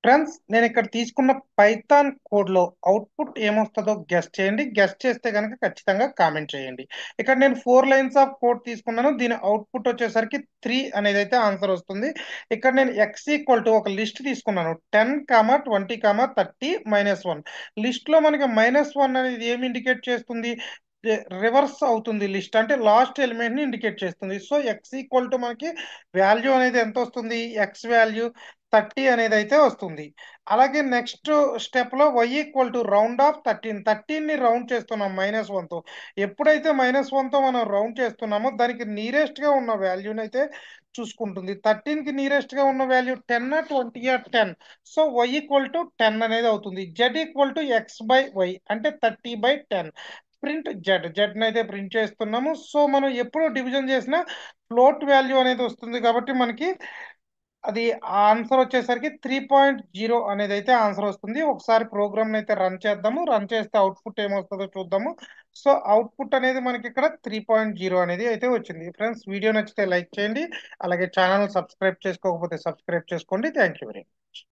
Friends, నేను ఇక్కడ తీసుకున్న పైథాన్ కోడ్‌లో అవుట్‌పుట్ ఏమొస్తదో గెస్ చేయండి. గెస్ చేస్తే గనక ఖచ్చితంగా కామెంట్ చేయండి. ఇక్కడ నేను 4 లైన్స్ ఆఫ్ కోడ్ తీసుకున్నాను. దీని అవుట్‌పుట్ వచ్చేసరికి 3 అనేదైతే ఆన్సర్ వస్తుంది. ఇక్కడ నేను ఒక లిస్ట్ తీసుకున్నాను. 10, 20, 30, -1. లిస్ట్‌లో మనకి -1 అనేది ఏమి ఇండికేట్ చేస్తుంది? రివర్స్ అవుతుంది లిస్ట్. అంటే లాస్ట్ ఎలిమెంట్‌ని ఇండికేట్ చేస్తుంది. సో, మనకి వాల్యూ అనేది ఎంతొస్తుంది? వాల్యూ 30 అనేదైతే వస్తుంది. అలాగే నెక్స్ట్ స్టెప్‌లో రౌండ్ ఆఫ్ 13. 13ని రౌండ్ చేస్తున్నాం -1తో. ఎప్పుడైతే -1తో మనం రౌండ్ చేస్తున్నామో దానికి నీరెస్ట్‌గా ఉన్న వాల్యూనైతే చూసుకుంటుంది. 13కి నీరెస్ట్‌గా ఉన్న వాల్యూ 10, 20, 10. సో, y 10 అనేది అవుతుంది. z x/y అంటే 30/10. ప్రింట్ జెడ్‌నైతే ప్రింట్ చేస్తున్నాము. సో, మనం ఎప్పుడు డివిజన్ చేసినా ఫ్లోట్ వాల్యూ అనేది వస్తుంది కాబట్టి మనకి అది ఆన్సర్ వచ్చేసరికి 3.0 అనేదైతే ఆన్సర్ వస్తుంది. ఒకసారి ప్రోగ్రామ్‌ని అయితే రన్ చేద్దాము. రన్ చేస్తే అవుట్‌పుట్ ఏమొస్తదో చూద్దాము. సో, అవుట్‌పుట్ అనేది మనకిక్కడ 3.0 అనేది అయితే వచ్చింది. ఫ్రెండ్స్, వీడియో నచ్చితే లైక్ చేయండి. అలాగే ఛానెల్ సబ్స్క్రైబ్ చేసుకోకపోతే సబ్స్క్రైబ్ చేసుకోండి. Thank you very much.